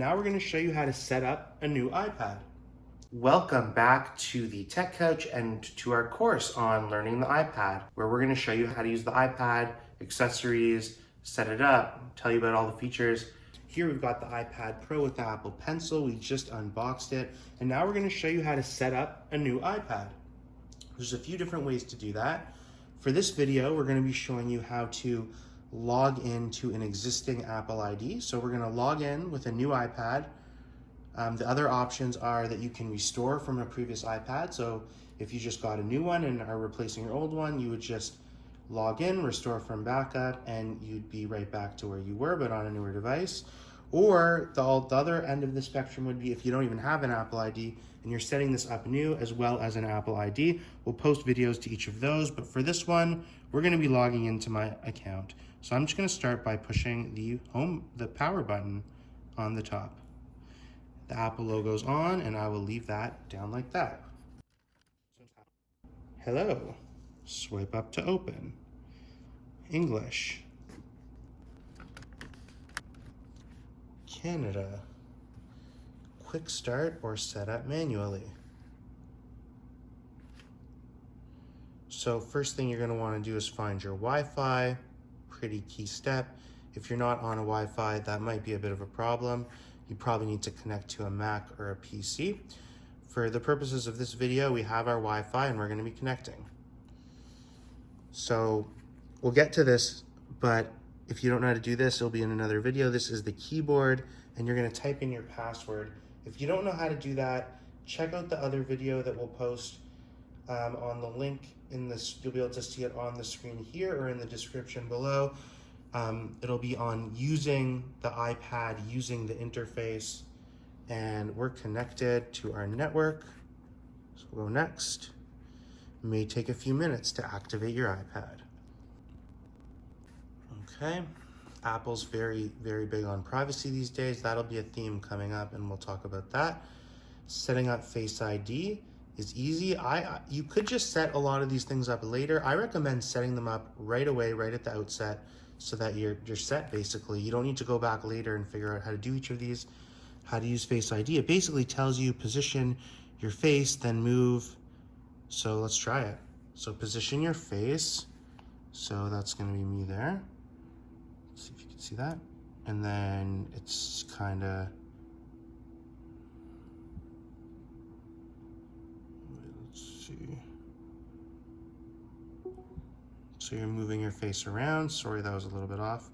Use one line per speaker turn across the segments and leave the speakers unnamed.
Now we're going to show you how to set up a new iPad. Welcome back to the Tech Couch and to our course on learning the iPad, where we're going to show you how to use the iPad, accessories, set it up, tell you about all the features. Here we've got the iPad Pro with the Apple Pencil. We just unboxed it. And now we're going to show you how to set up a new iPad. There's a few different ways to do that. For this video, we're going to be showing you how to log into an existing Apple ID. So we're going to log in with a new iPad. The other options are that you can restore from a previous iPad. So if you just got a new one and are replacing your old one, you would just log in, restore from backup, and you'd be right back to where you were, but on a newer device. Or the other end of the spectrum would be if you don't even have an Apple ID and you're setting this up new as well as an Apple ID. We'll post videos to each of those, but for this one, we're going to be logging into my account. So I'm just going to start by pushing the power button on the top. The Apple logo's on, and I will leave that down like that. Hello. Swipe up to open. English. Canada. Quick start or set up manually. So first thing you're going to want to do is find your Wi-Fi. Pretty key step. If you're not on a Wi-Fi, that might be a bit of a problem. You probably need to connect to a Mac or a PC. For the purposes of this video, we have our Wi-Fi and we're going to be connecting. So we'll get to this, but if you don't know how to do this, it'll be in another video. This is the keyboard and you're going to type in your password. If you don't know how to do that, check out the other video that we'll post on the link in this. You'll be able to see it on the screen here or in the description below. It'll be on using the iPad, using the interface, and we're connected to our network. So we'll go next. It may take a few minutes to activate your iPad. Okay, Apple's very, very big on privacy these days. That'll be a theme coming up and we'll talk about that. Setting up Face ID is easy. You could just set a lot of these things up later. I recommend setting them up right away, right at the outset, so that you're set basically. You don't need to go back later and figure out how to do each of these, how to use Face ID. It basically tells you position your face, then move. So let's try it. So position your face. So that's gonna be me there. Let's see if you can see that. And then it's kinda, let's see. So you're moving your face around. Sorry, that was a little bit off.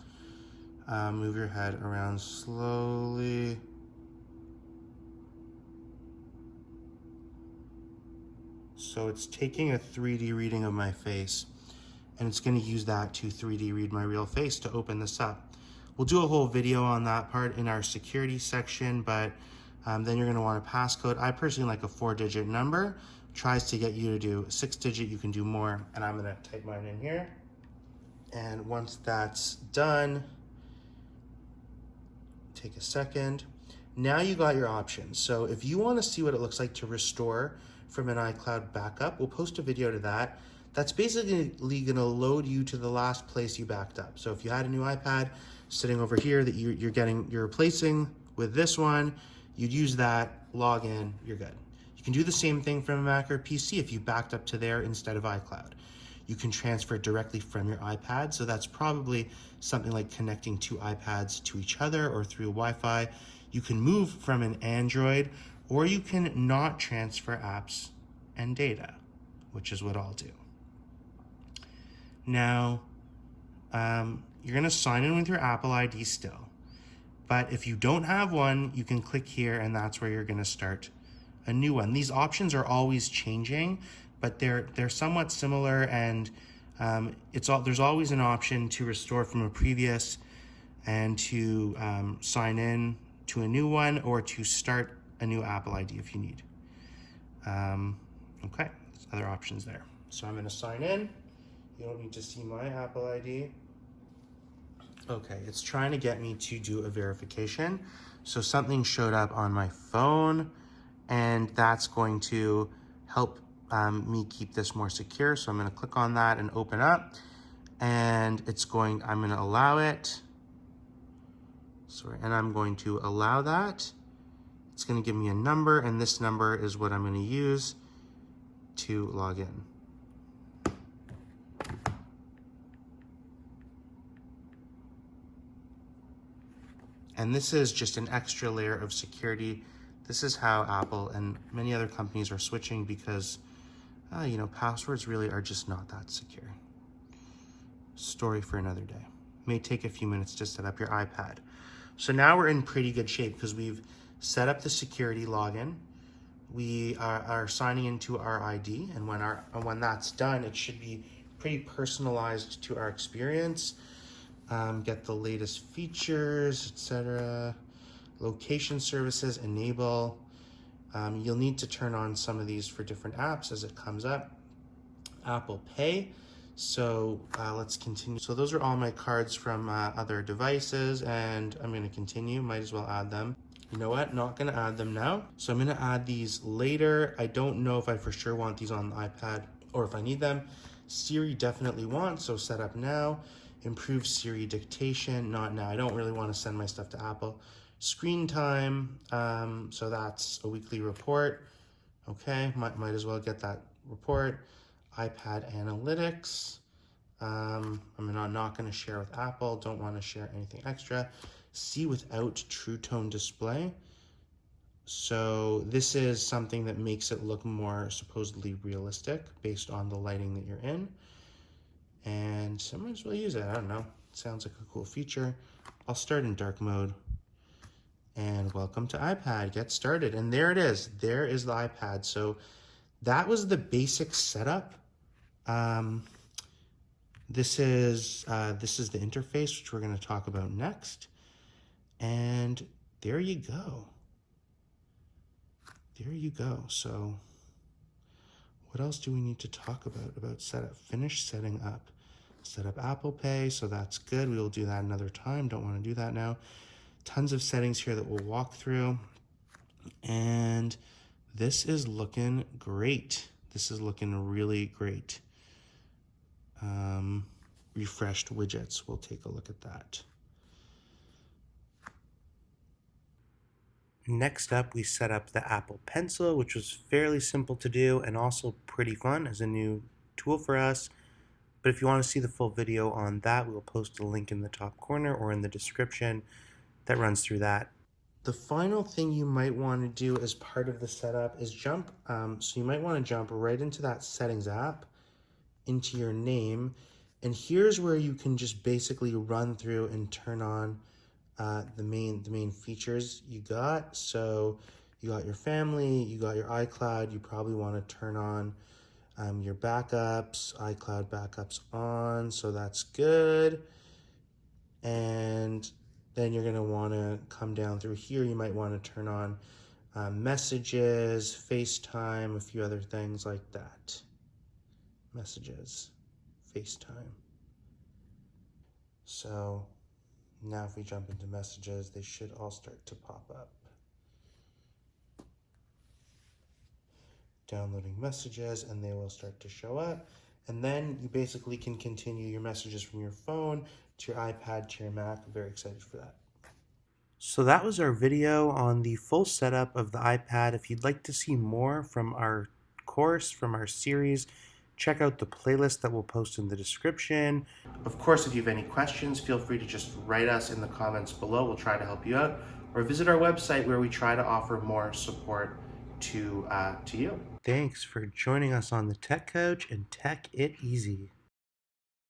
Move your head around slowly. So it's taking a 3D reading of my face, and it's going to use that to 3D read my real face to open this up. We'll do a whole video on that part in our security section, but then you're going to want a passcode. I personally like a 4-digit number. Tries to get you to do a 6-digit, you can do more, and I'm gonna type mine in here. And once that's done, take a second. Now you got your options. So if you wanna see what it looks like to restore from an iCloud backup, we'll post a video to that. That's basically gonna load you to the last place you backed up. So if you had a new iPad sitting over here that you're replacing with this one, you'd use that, log in, you're good. You can do the same thing from a Mac or PC if you backed up to there instead of iCloud. You can transfer directly from your iPad, so that's probably something like connecting two iPads to each other or through Wi-Fi. You can move from an Android, or you can not transfer apps and data, which is what I'll do. Now, you're gonna sign in with your Apple ID still, but if you don't have one, you can click here and that's where you're gonna start a new one. These options are always changing, but they're somewhat similar, and there's always an option to restore from a previous and to sign in to a new one or to start a new Apple ID if you need. Okay, there's other options there. So I'm gonna sign in. You don't need to see my Apple ID. Okay, it's trying to get me to do a verification. So something showed up on my phone, and that's going to help me keep this more secure. So I'm gonna click on that and open up, and I'm gonna allow it. Sorry, and I'm going to allow that. It's going to give me a number, and this number is what I'm going to use to log in. And this is just an extra layer of security. This is how Apple and many other companies are switching because, you know, passwords really are just not that secure. Story for another day. May take a few minutes to set up your iPad. So now we're in pretty good shape because we've set up the security login. We are signing into our ID, and when that's done, it should be pretty personalized to our experience. Get the latest features, etc. Location services, enable. You'll need to turn on some of these for different apps as it comes up. Apple Pay. So let's continue. So those are all my cards from other devices, and I'm going to continue. Might as well add them. You know what? Not going to add them now. So I'm going to add these later. I don't know if I for sure want these on the iPad or if I need them. Siri definitely want, so set up now. Improve Siri dictation, not now. I don't really want to send my stuff to Apple. Screen time, so that's a weekly report. Okay, might as well get that report. iPad analytics. I'm not going to share with Apple. Don't want to share anything extra. See without True Tone display. So this is something that makes it look more supposedly realistic based on the lighting that you're in. And I might as well use it. I don't know. Sounds like a cool feature. I'll start in dark mode. And welcome to iPad. Get started. And there it is. There is the iPad. So that was the basic setup. This is the interface, which we're going to talk about next. And there you go. There you go. So what else do we need to talk about setup? Finish setting up. Set up Apple Pay, so that's good. We will do that another time. Don't want to do that now. Tons of settings here that we'll walk through. And this is looking great. This is looking really great. Refreshed widgets. We'll take a look at that. Next up, we set up the Apple Pencil, which was fairly simple to do and also pretty fun as a new tool for us. But if you want to see the full video on that, we'll post a link in the top corner or in the description that runs through that. The final thing you might want to do as part of the setup is jump. So you might want to jump right into that settings app, into your name. And here's where you can just basically run through and turn on the main features you got. So you got your family, you got your iCloud. You probably want to turn on your backups, iCloud backups on, so that's good. And then you're going to want to come down through here. You might want to turn on messages, FaceTime, a few other things like that. Messages, FaceTime. So now if we jump into messages, they should all start to pop up. Downloading messages, and they will start to show up. And then you basically can continue your messages from your phone to your iPad to your Mac. I'm very excited for that. So that was our video on the full setup of the iPad. If you'd like to see more from our course, from our series, check out the playlist that we'll post in the description. Of course, if you have any questions, feel free to just write us in the comments below. We'll try to help you out. Or visit our website where we try to offer more support to you. Thanks for joining us on the Tech Coach, and Tech It Easy.